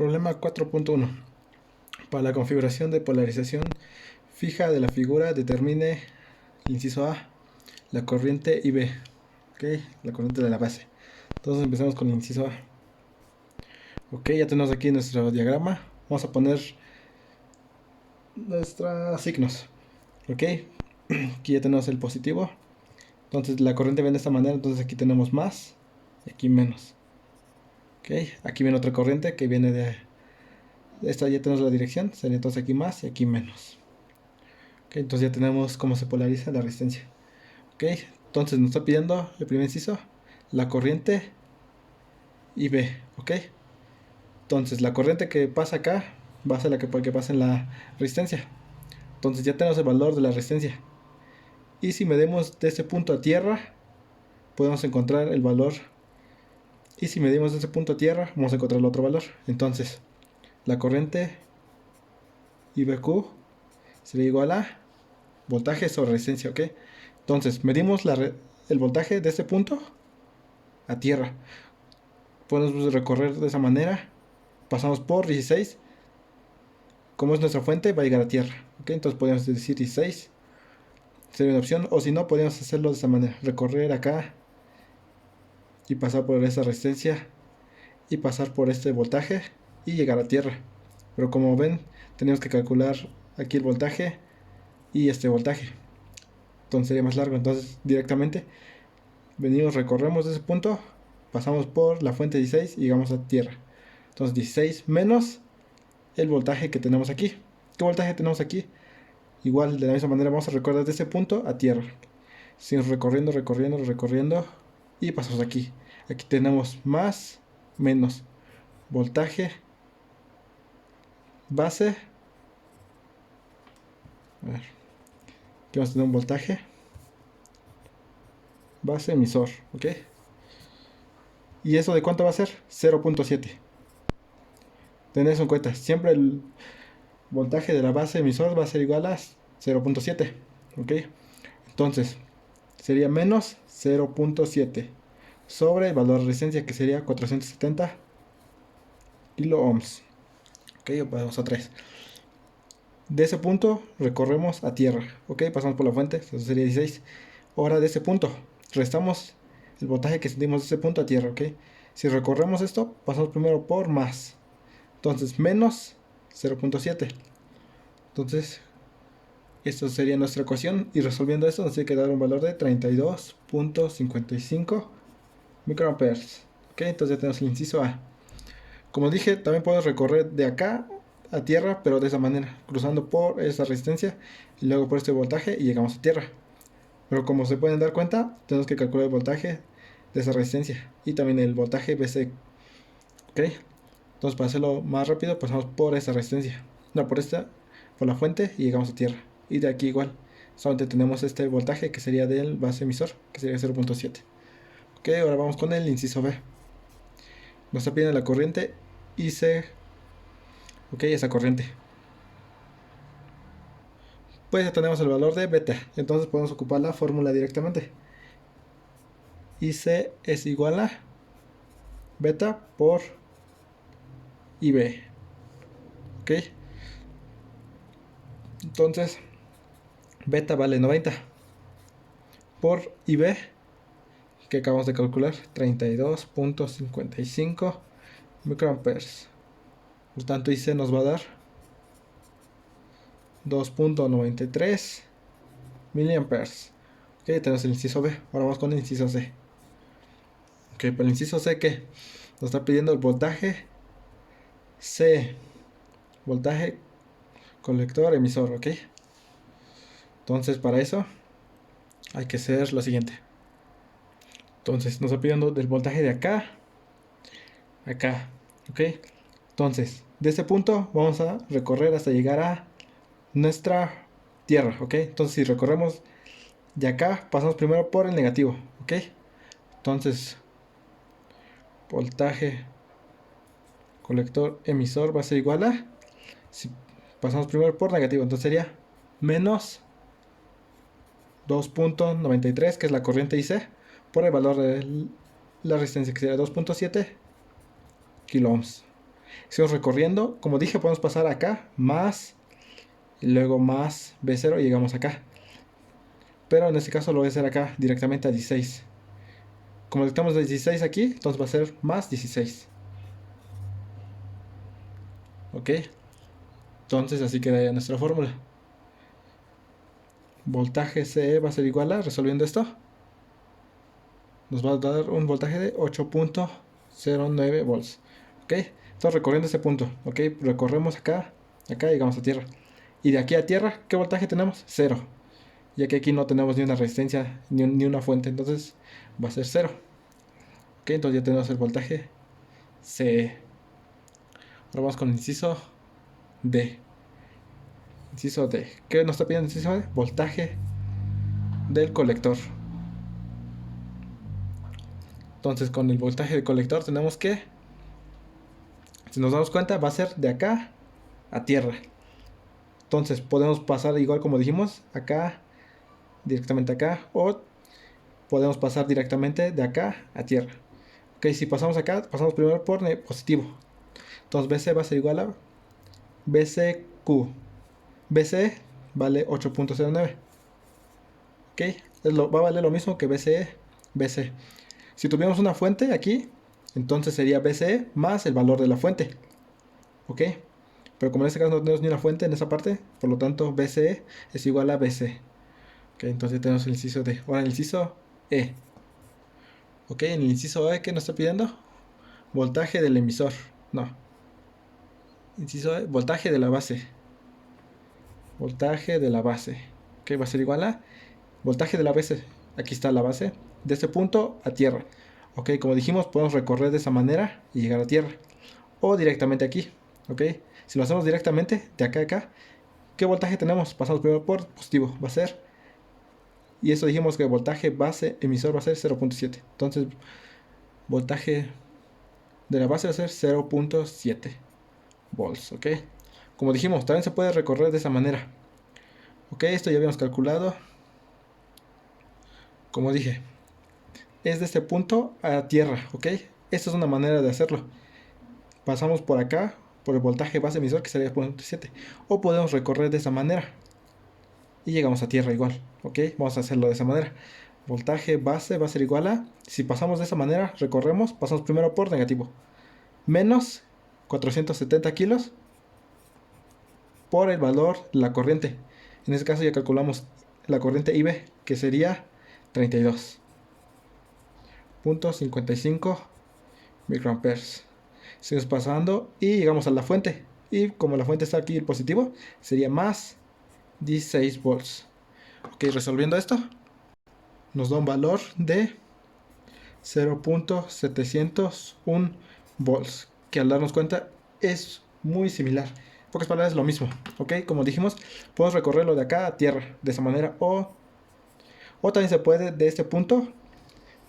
Problema 4.1. Para la configuración de polarización fija de la figura, determine, inciso A, la corriente IB, ok, la corriente de la base. Entonces empezamos con el inciso A. Ok, ya tenemos aquí nuestro diagrama. Vamos a poner nuestros signos. Ok, aquí ya tenemos el positivo. Entonces la corriente viene de esta manera. Entonces aquí tenemos más y aquí menos. Ok, aquí viene otra corriente que viene de esta, ya tenemos la dirección. Sería entonces aquí más y aquí menos. Ok, entonces ya tenemos cómo se polariza la resistencia. Ok, entonces nos está pidiendo el primer inciso, la corriente IB. Ok, entonces la corriente que pasa acá va a ser la que pasa en la resistencia. Entonces ya tenemos el valor de la resistencia. Y si medimos de este punto a tierra, podemos encontrar el valor. Y si medimos de este punto a tierra, vamos a encontrar el otro valor. Entonces, la corriente IBQ sería igual a voltaje sobre resistencia, ¿ok? Entonces, medimos el voltaje de este punto a tierra. Podemos recorrer de esa manera. Pasamos por 16. Como es nuestra fuente, va a llegar a tierra, ¿ok? Entonces podríamos decir 16. Sería una opción. O si no, podríamos hacerlo de esta manera. Recorrer acá y pasar por esta resistencia y pasar por este voltaje y llegar a tierra. Pero como ven, tenemos que calcular aquí el voltaje y este voltaje. Entonces sería más largo. Entonces directamente venimos, recorremos ese punto, pasamos por la fuente 16 y llegamos a tierra. Entonces 16 menos el voltaje que tenemos aquí. ¿Qué voltaje tenemos aquí? Igual de la misma manera vamos a recorrer de ese punto a tierra. Seguimos recorriendo, recorriendo, recorriendo y pasamos aquí. Aquí tenemos más, menos voltaje, base. A ver, aquí vamos a tener un voltaje, base, emisor, ¿ok? ¿Y eso de cuánto va a ser? 0.7. Tened eso en cuenta, siempre el voltaje de la base emisor va a ser igual a 0.7, ¿ok? Entonces, sería menos 0.7 sobre el valor de resistencia, que sería 470 kilo ohms. Ok, vamos a 3. De ese punto recorremos a tierra. Ok, pasamos por la fuente, eso sería 16. Ahora de ese punto restamos el voltaje que sentimos de ese punto a tierra. Ok, si recorremos esto, pasamos primero por más. Entonces menos 0.7. Entonces esto sería nuestra ecuación. Y resolviendo esto nos tiene que dar un valor de 32.55 microamperes. Ok, entonces ya tenemos el inciso A. Como dije, también podemos recorrer de acá a tierra, pero de esa manera, cruzando por esa resistencia y luego por este voltaje y llegamos a tierra. Pero como se pueden dar cuenta, tenemos que calcular el voltaje de esa resistencia y también el voltaje BC. Ok, entonces para hacerlo más rápido, pasamos por esa resistencia, no, por esta, por la fuente y llegamos a tierra. Y de aquí igual, solamente tenemos este voltaje que sería del base emisor, que sería 0.7. Ok, ahora vamos con el inciso B. Nos está pidiendo la corriente IC. Ok, esa corriente. Pues ya tenemos el valor de beta. Entonces podemos ocupar la fórmula directamente. IC es igual a beta por IB. Ok. Entonces, beta vale 90 por IB, que acabamos de calcular, 32.55 microamperes. Por tanto, IC nos va a dar 2.93 miliamperes. Ok, tenemos el inciso B. Ahora vamos con el inciso C. Ok, para el inciso C, ¿qué? Nos está pidiendo el voltaje C. Voltaje colector emisor, ¿ok? Entonces para eso hay que hacer lo siguiente. Entonces nos está pidiendo del voltaje de acá a acá, ¿ok? Entonces de este punto vamos a recorrer hasta llegar a nuestra tierra, ¿ok? Entonces si recorremos de acá, pasamos primero por el negativo, ¿ok? Entonces voltaje colector emisor va a ser igual a, si pasamos primero por negativo, entonces sería menos 2.93, que es la corriente IC, por el valor de la resistencia, que sería 2.7 kilo ohms. Seguimos recorriendo, como dije, podemos pasar acá, más, y luego más B0 y llegamos acá. Pero en este caso lo voy a hacer acá directamente a 16. Como estamos de 16 aquí, entonces va a ser más 16. Ok, entonces así queda nuestra fórmula. Voltaje CE va a ser igual a, resolviendo esto, nos va a dar un voltaje de 8.09 volts. Ok, entonces recorriendo este punto, ok, recorremos acá, acá llegamos a tierra. Y de aquí a tierra, ¿qué voltaje tenemos? 0. Ya que aquí no tenemos ni una resistencia ni una fuente, entonces va a ser 0. Ok, entonces ya tenemos el voltaje CE. Ahora vamos con el inciso D. Inciso D. ¿Qué nos está pidiendo el inciso D? Voltaje del colector. Entonces con el voltaje del colector tenemos que, si nos damos cuenta, va a ser de acá a tierra. Entonces podemos pasar igual como dijimos, acá, directamente acá, o podemos pasar directamente de acá a tierra. Ok, si pasamos acá, pasamos primero por positivo. Entonces BC va a ser igual a BCQ. BC vale 8.09. Ok, va a valer lo mismo que BCE, BC. Si tuviéramos una fuente aquí, entonces sería BCE más el valor de la fuente. Ok, pero como en este caso no tenemos ni una fuente en esa parte, por lo tanto BCE es igual a BC. Ok, entonces tenemos el inciso D. Ahora el inciso E. Ok, en el inciso E, ¿qué nos está pidiendo? Voltaje del emisor. No. Inciso E, voltaje de la base. Voltaje de la base. Ok, va a ser igual a voltaje de la base. Aquí está la base. De este punto a tierra. Ok, como dijimos, podemos recorrer de esa manera y llegar a tierra. O directamente aquí. Ok, si lo hacemos directamente, de acá a acá, ¿qué voltaje tenemos? Pasamos primero por positivo. Va a ser. Y eso dijimos que el voltaje base emisor va a ser 0.7. Entonces, voltaje de la base va a ser 0.7 volts. Ok, como dijimos, también se puede recorrer de esa manera. Ok, esto ya habíamos calculado. Como dije, es de este punto a tierra. Ok, esta es una manera de hacerlo. Pasamos por acá, por el voltaje base emisor, que sería 0.7. O podemos recorrer de esa manera y llegamos a tierra igual. Ok, vamos a hacerlo de esa manera. Voltaje base va a ser igual a, si pasamos de esa manera, recorremos, pasamos primero por negativo, menos 470 kilos por el valor de la corriente. En este caso ya calculamos la corriente IB, que sería 32.55 microamperes. Seguimos pasando y llegamos a la fuente. Y como la fuente está aquí el positivo, sería más 16 volts. Ok, resolviendo esto, nos da un valor de 0.701 volts, que al darnos cuenta es muy similar. En pocas palabras, lo mismo. Ok, como dijimos, podemos recorrerlo de acá a tierra de esa manera, o también se puede de este punto,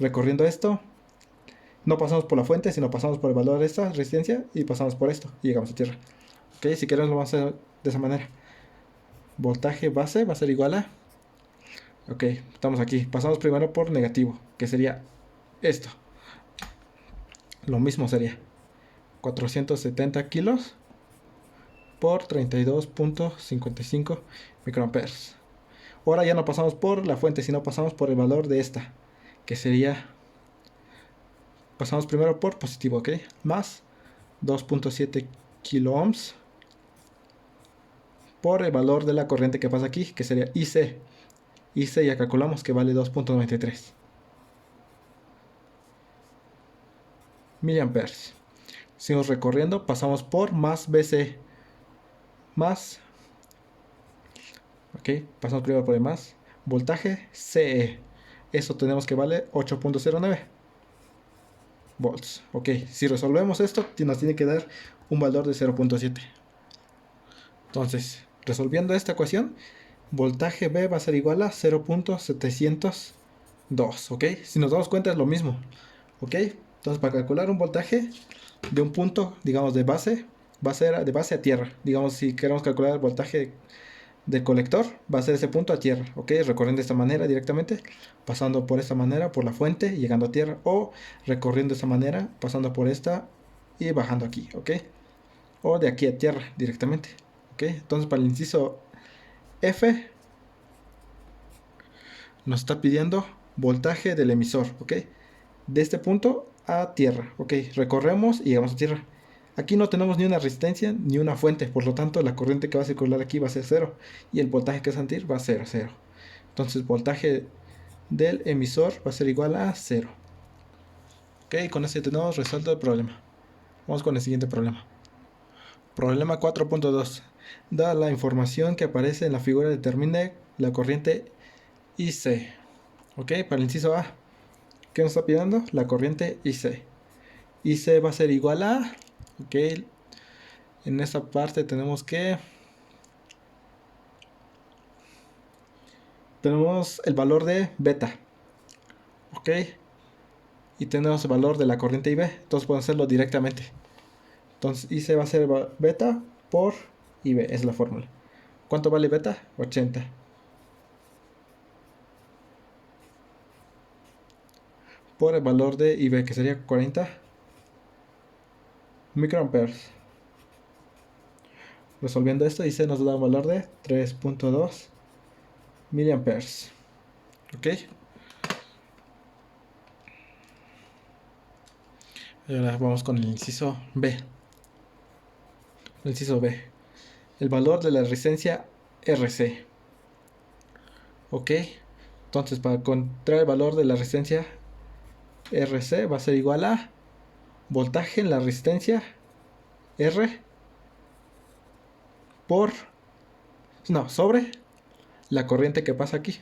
recorriendo esto. No pasamos por la fuente, sino pasamos por el valor de esta resistencia y pasamos por esto y llegamos a tierra. Ok, si queremos lo vamos a hacer de esa manera. Voltaje base va a ser igual a. Ok, estamos aquí. Pasamos primero por negativo, que sería esto. Lo mismo sería 470 kilos por 32.55 microamperes. Ahora ya no pasamos por la fuente, sino pasamos por el valor de esta, que sería. Pasamos primero por positivo, ok, más 2.7 kilo ohms por el valor de la corriente que pasa aquí, que sería IC. IC ya calculamos que vale 2.93 miliamperes. Seguimos recorriendo, pasamos por más BC, más, ok, pasamos primero por el más, voltaje CE. Eso tenemos que vale 8.09 volts. Ok, si resolvemos esto, nos tiene que dar un valor de 0.7. Entonces, resolviendo esta ecuación, voltaje B va a ser igual a 0.702, ¿ok? Si nos damos cuenta es lo mismo, ¿ok? Entonces para calcular un voltaje de un punto, digamos de base, va a ser de base a tierra. Digamos si queremos calcular el voltaje del colector, va a ser ese punto a tierra, ¿ok? Recorriendo de esta manera directamente, pasando por esta manera, por la fuente, llegando a tierra, o recorriendo de esta manera, pasando por esta y bajando aquí, ¿ok? o de aquí a tierra directamente. ¿Ok? Entonces para el inciso F nos está pidiendo voltaje del emisor. ¿Ok? De este punto a tierra. Ok, recorremos y llegamos a tierra. Aquí no tenemos ni una resistencia ni una fuente, por lo tanto la corriente que va a circular aquí va a ser 0 y el voltaje que va a sentir va a ser 0. Entonces voltaje del emisor va a ser igual a 0. Ok, con este tenemos resuelto el problema. Vamos con el siguiente problema. Problema 4.2. Da la información que aparece en la figura, determine la corriente IC. Ok, para el inciso A, ¿qué nos está pidiendo? La corriente IC. IC va a ser igual a... Ok, en esta parte tenemos el valor de beta. Ok, y tenemos el valor de la corriente IB, entonces podemos hacerlo directamente. Entonces IC va a ser beta por IB, es la fórmula. ¿Cuánto vale beta? 80. Por el valor de IB, que sería 40 microamperes. Resolviendo esto, IC nos da un valor de 3.2 miliamperes. Ok. Y ahora vamos con el inciso B. El inciso B. El valor de la resistencia RC. Ok. Entonces, para encontrar el valor de la resistencia RC va a ser igual a voltaje en la resistencia R por... No, sobre la corriente que pasa aquí.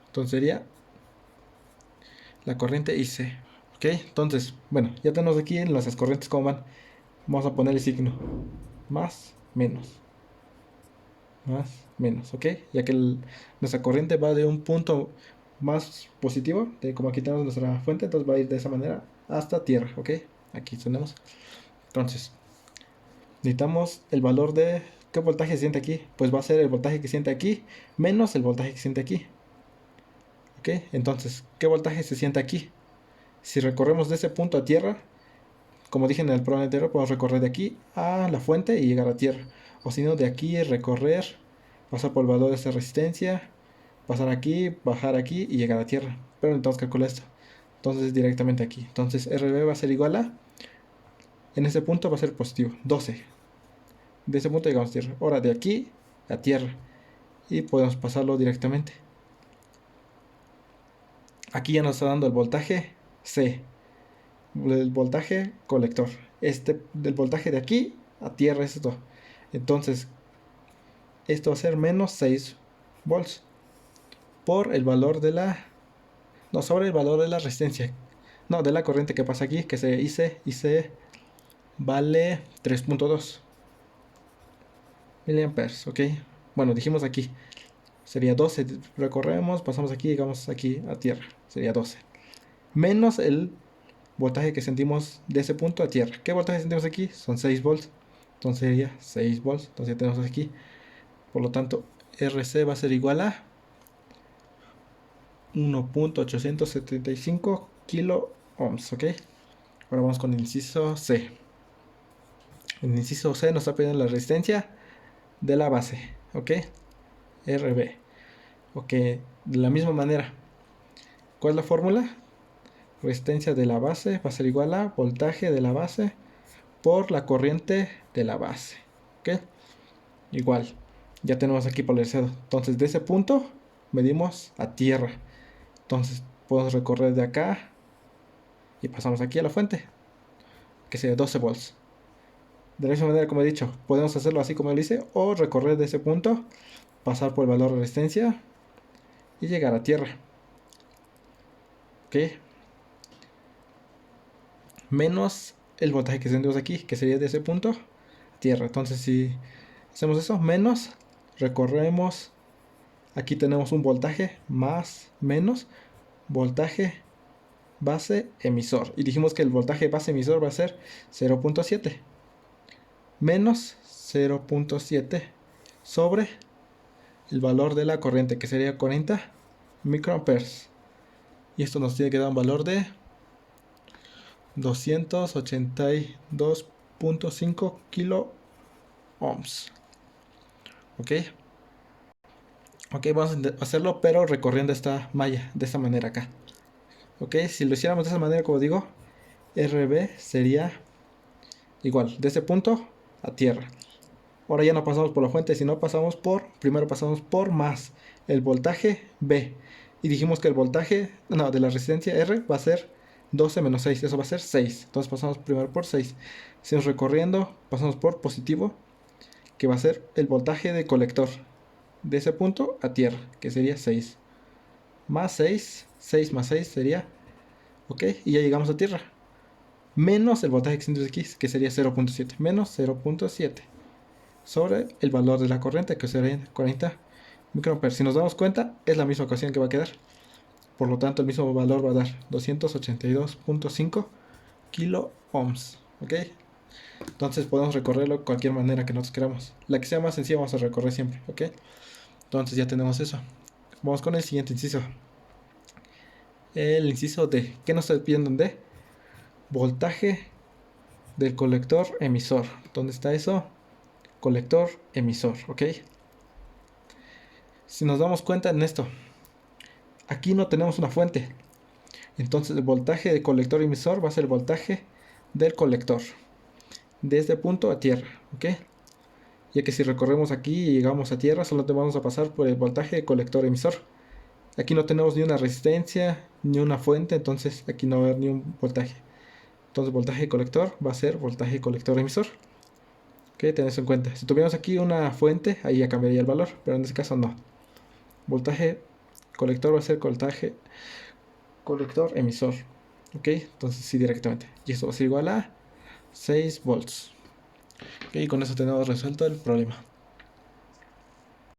Entonces sería la corriente IC. Ok, entonces, bueno, ya tenemos aquí en las corrientes cómo van. Vamos a poner el signo. Más, menos. Más, menos, ¿ok? Ya que nuestra corriente va de un punto más positivo, de como aquí tenemos nuestra fuente, entonces va a ir de esa manera hasta tierra, ¿ok? Aquí tenemos. Entonces, necesitamos el valor de... ¿Qué voltaje se siente aquí? Pues va a ser el voltaje que siente aquí menos el voltaje que siente aquí. ¿Ok? Entonces, ¿qué voltaje se siente aquí? Si recorremos de ese punto a tierra, como dije en el problema anterior, podemos recorrer de aquí a la fuente y llegar a tierra. O si no, de aquí recorrer, pasar por el valor de esta resistencia, pasar aquí, bajar aquí y llegar a tierra. Pero necesitamos calcular esto. Entonces directamente aquí. Entonces RB va a ser igual a... En ese punto va a ser positivo, 12. De ese punto llegamos a tierra. Ahora de aquí a tierra. Y podemos pasarlo directamente. Aquí ya nos está dando el voltaje C. El voltaje colector. Del voltaje de aquí a tierra es esto. Entonces, esto va a ser menos 6 volts. Por el valor de la... No, sobre el valor de la resistencia. No, de la corriente que pasa aquí, que se IC vale 3.2 miliamperes, ¿ok? Bueno, dijimos aquí. Sería 12. Recorremos, pasamos aquí, llegamos aquí a tierra. Sería 12. Menos el voltaje que sentimos de ese punto a tierra. ¿Qué voltaje sentimos aquí? Son 6 volts. Entonces sería 6 volts. Entonces ya tenemos aquí. Por lo tanto, RC va a ser igual a 1.875 kilo ohms. ¿Ok? Ahora vamos con el inciso C. El inciso C nos está pidiendo la resistencia de la base. ¿Ok? RB. Ok. De la misma manera. ¿Cuál es la fórmula? Resistencia de la base va a ser igual a voltaje de la base por la corriente de la base. ¿Ok? Igual, ya tenemos aquí polarizado. Entonces de ese punto medimos a tierra. Entonces podemos recorrer de acá y pasamos aquí a la fuente, que sería 12 volts. De la misma manera, como he dicho, podemos hacerlo así como lo hice, o recorrer de ese punto, pasar por el valor de resistencia y llegar a tierra. ¿Ok? Menos el voltaje que tenemos aquí, que sería de ese punto a tierra. Entonces si hacemos eso, menos, recorremos, aquí tenemos un voltaje, más, menos, voltaje base emisor. Y dijimos que el voltaje base emisor va a ser 0.7 menos 0.7 sobre el valor de la corriente, que sería 40 microamperes. Y esto nos tiene que dar un valor de 282.5 kilo ohms. Ok. Ok, vamos a hacerlo, pero recorriendo esta malla de esta manera acá. Ok, si lo hiciéramos de esa manera, como digo, RB sería igual, de ese punto a tierra. Ahora ya no pasamos por la fuente, sino primero pasamos por más el voltaje B. Y dijimos que el voltaje, no, de la resistencia R va a ser 12 menos 6, eso va a ser 6. Entonces pasamos primero por 6. Seguimos recorriendo, pasamos por positivo, que va a ser el voltaje de colector. De ese punto a tierra, que sería 6. Más 6, 6 más 6 sería, ok, y ya llegamos a tierra. Menos el voltaje que aquí, que sería 0.7. Menos 0.7. Sobre el valor de la corriente, que sería 40 microamperes. Si nos damos cuenta, es la misma ecuación que va a quedar. Por lo tanto, el mismo valor va a dar 282.5 kilo ohms. ¿Ok? Entonces podemos recorrerlo de cualquier manera que nosotros queramos. La que sea más sencilla vamos a recorrer siempre. ¿Ok? Entonces ya tenemos eso. Vamos con el siguiente inciso. El inciso D. ¿Qué nos está pidiendo en D? Voltaje del colector emisor. ¿Dónde está eso? Colector emisor. ¿Ok? Si nos damos cuenta en esto, aquí no tenemos una fuente. Entonces el voltaje de colector emisor va a ser el voltaje del colector. De este punto a tierra. ¿Ok? Ya que si recorremos aquí y llegamos a tierra, solo te vamos a pasar por el voltaje de colector emisor. Aquí no tenemos ni una resistencia, ni una fuente, entonces aquí no va a haber ni un voltaje. Entonces voltaje de colector va a ser voltaje de colector emisor. Ok, tened eso en cuenta. Si tuviéramos aquí una fuente, ahí ya cambiaría el valor, pero en este caso no. Voltaje colector va a ser voltaje colector emisor. Ok, entonces sí directamente. Y esto va a ser igual a 6 volts. Ok, y con eso tenemos resuelto el problema.